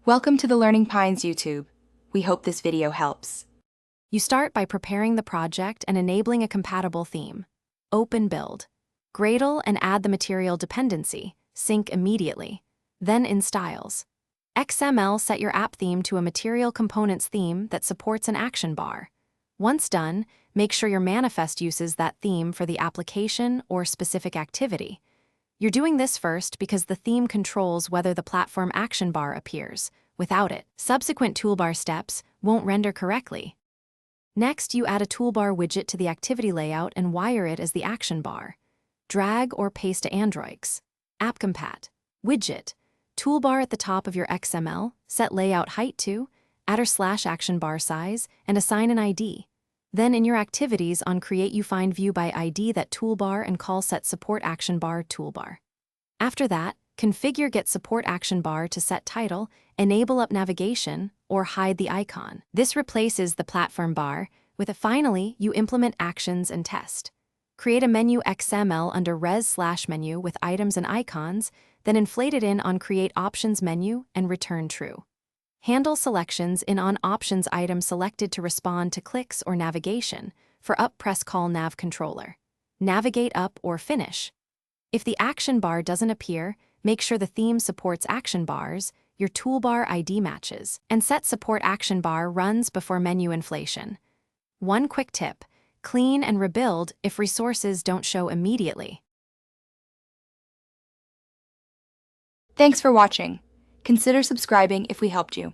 Welcome to the Learning Pines YouTube. We hope this video helps. You start by preparing the project and enabling a compatible theme. Open Build. Gradle and add the material dependency. Sync immediately. Then in Styles. XML set your app theme to a material components theme that supports an action bar. Once done, make sure your manifest uses that theme for the application or specific activity. You're doing this first because the theme controls whether the platform action bar appears. Without it, subsequent toolbar steps won't render correctly. Next, you add a toolbar widget to the activity layout and wire it as the action bar. Drag or paste to Androids. AppCompat. Widget. Toolbar at the top of your XML, set layout height to, @action bar size, and assign an ID. Then in your activities on Create you find View by ID that toolbar and call set support action bar toolbar. After that, configure get support action bar to set title, enable up navigation, or hide the icon. This replaces the platform bar. Finally, you implement actions and test. Create a menu XML under res/menu with items and icons, then inflate it in on Create Options menu and return true. Handle selections in on Options item selected to respond to clicks or navigation. For up, press Call Nav Controller. Navigate up or finish. If the action bar doesn't appear, make sure the theme supports action bars, your toolbar ID matches, and set support action bar runs before menu inflation. One quick tip: clean and rebuild if resources don't show immediately. Thanks for watching. Consider subscribing if we helped you.